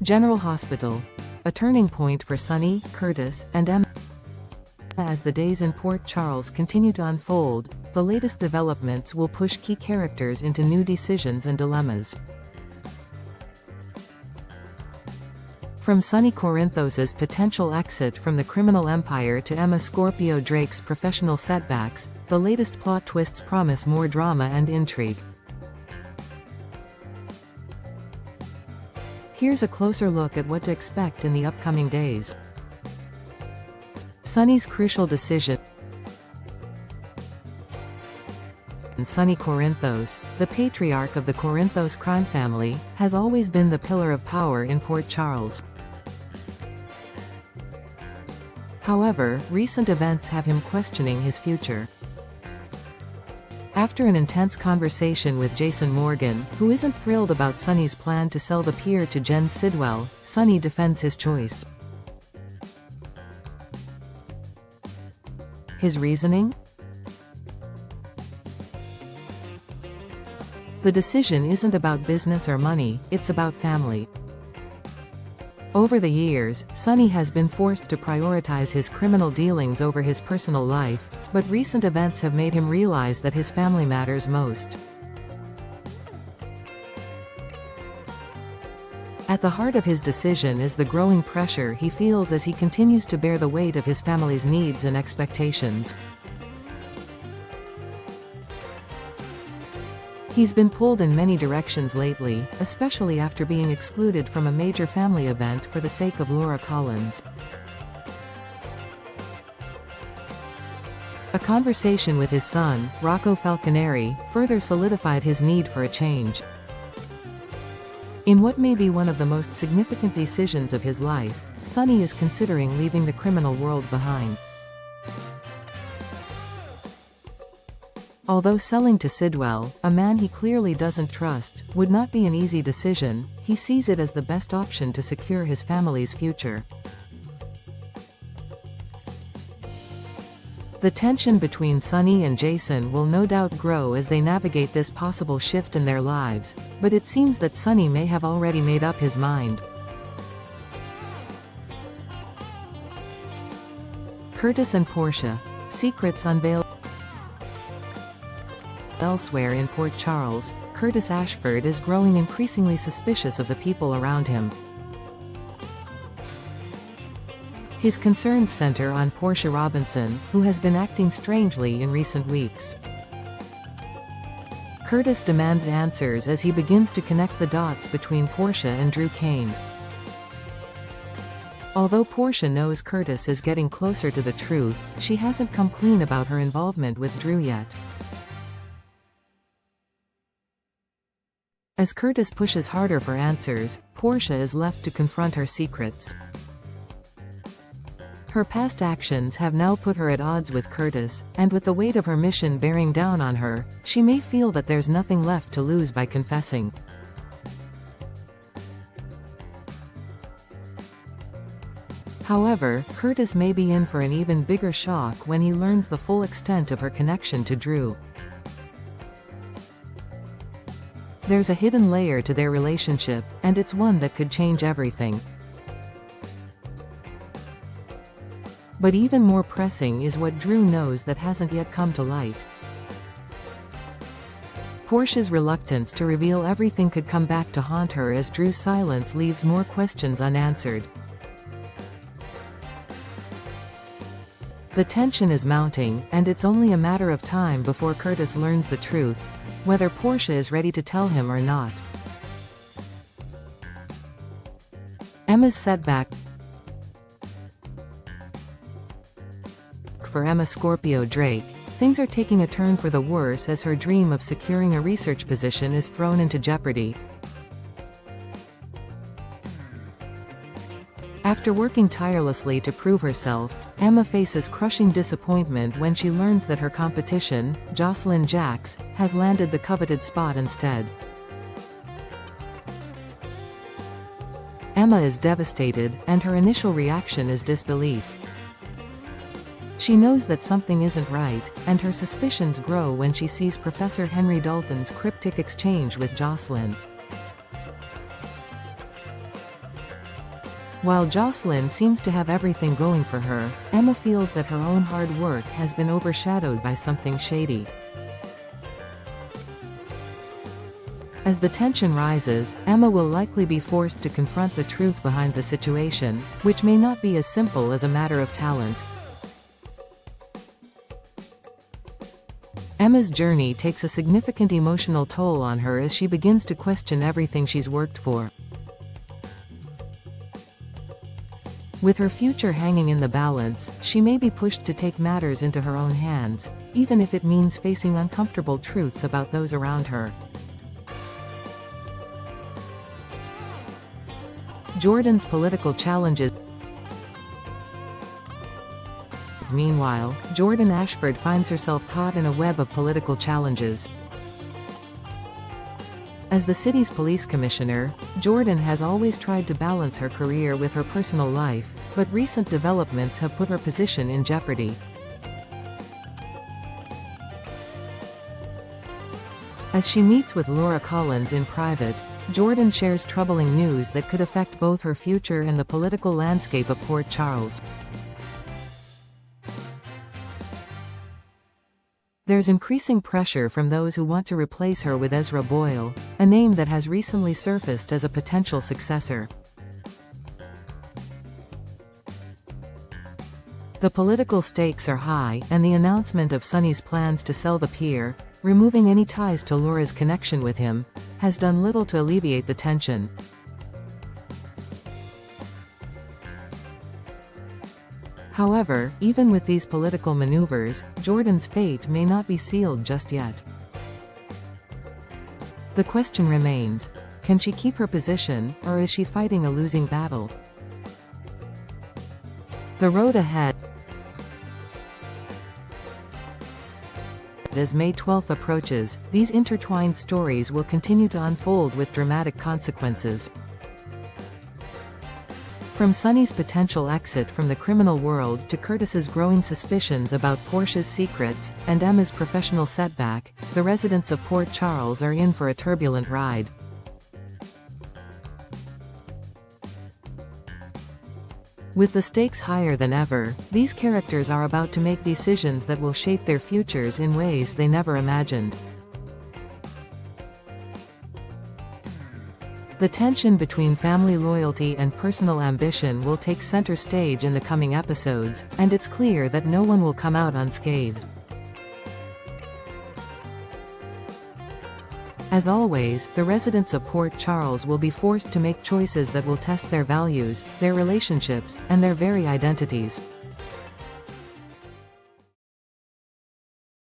General Hospital. A turning point for Sonny, Curtis, and Emma. As the days in Port Charles continue to unfold, the latest developments will push key characters into new decisions and dilemmas. From Sonny Corinthos's potential exit from the criminal empire to Emma Scorpio Drake's professional setbacks, the latest plot twists promise more drama and intrigue. Here's a closer look at what to expect in the upcoming days. Sonny's crucial decision. Sonny Corinthos, the patriarch of the Corinthos crime family, has always been the pillar of power in Port Charles. However, recent events have him questioning his future. After an intense conversation with Jason Morgan, who isn't thrilled about Sonny's plan to sell the Pier to Jen Sidwell, Sonny defends his choice. His reasoning? The decision isn't about business or money, it's about family. Over the years, Sonny has been forced to prioritize his criminal dealings over his personal life, but recent events have made him realize that his family matters most. At the heart of his decision is the growing pressure he feels as he continues to bear the weight of his family's needs and expectations. He's been pulled in many directions lately, especially after being excluded from a major family event for the sake of Laura Collins. A conversation with his son, Rocco Falconeri, further solidified his need for a change. In what may be one of the most significant decisions of his life, Sonny is considering leaving the criminal world behind. Although selling to Sidwell, a man he clearly doesn't trust, would not be an easy decision, he sees it as the best option to secure his family's future. The tension between Sonny and Jason will no doubt grow as they navigate this possible shift in their lives, but it seems that Sonny may have already made up his mind. Curtis and Portia. Secrets unveiled. Elsewhere in Port Charles, Curtis Ashford is growing increasingly suspicious of the people around him. His concerns center on Portia Robinson, who has been acting strangely in recent weeks. Curtis demands answers as he begins to connect the dots between Portia and Drew Kane. Although Portia knows Curtis is getting closer to the truth, she hasn't come clean about her involvement with Drew yet. As Curtis pushes harder for answers, Portia is left to confront her secrets. Her past actions have now put her at odds with Curtis, and with the weight of her mission bearing down on her, she may feel that there's nothing left to lose by confessing. However, Curtis may be in for an even bigger shock when he learns the full extent of her connection to Drew. There's a hidden layer to their relationship, and it's one that could change everything. But even more pressing is what Drew knows that hasn't yet come to light. Portia's reluctance to reveal everything could come back to haunt her as Drew's silence leaves more questions unanswered. The tension is mounting, and it's only a matter of time before Curtis learns the truth, whether Portia is ready to tell him or not. Emma's setback. For Emma Scorpio Drake, things are taking a turn for the worse as her dream of securing a research position is thrown into jeopardy. After working tirelessly to prove herself, Emma faces crushing disappointment when she learns that her competition, Jocelyn Jacks, has landed the coveted spot instead. Emma is devastated, and her initial reaction is disbelief. She knows that something isn't right, and her suspicions grow when she sees Professor Henry Dalton's cryptic exchange with Jocelyn. While Jocelyn seems to have everything going for her, Emma feels that her own hard work has been overshadowed by something shady. As the tension rises, Emma will likely be forced to confront the truth behind the situation, which may not be as simple as a matter of talent. Emma's journey takes a significant emotional toll on her as she begins to question everything she's worked for. With her future hanging in the balance, she may be pushed to take matters into her own hands, even if it means facing uncomfortable truths about those around her. Jordan's political challenges. Meanwhile, Jordan Ashford finds herself caught in a web of political challenges. As the city's police commissioner, Jordan has always tried to balance her career with her personal life, but recent developments have put her position in jeopardy. As she meets with Laura Collins in private, Jordan shares troubling news that could affect both her future and the political landscape of Port Charles. There's increasing pressure from those who want to replace her with Ezra Boyle, a name that has recently surfaced as a potential successor. The political stakes are high, and the announcement of Sonny's plans to sell the Pier, removing any ties to Laura's connection with him, has done little to alleviate the tension. However, even with these political maneuvers, Jordan's fate may not be sealed just yet. The question remains, can she keep her position, or is she fighting a losing battle? The road ahead. As May 12th approaches, these intertwined stories will continue to unfold with dramatic consequences. From Sonny's potential exit from the criminal world to Curtis's growing suspicions about Portia's secrets, and Emma's professional setback, the residents of Port Charles are in for a turbulent ride. With the stakes higher than ever, these characters are about to make decisions that will shape their futures in ways they never imagined. The tension between family loyalty and personal ambition will take center stage in the coming episodes, and it's clear that no one will come out unscathed. As always, the residents of Port Charles will be forced to make choices that will test their values, their relationships, and their very identities.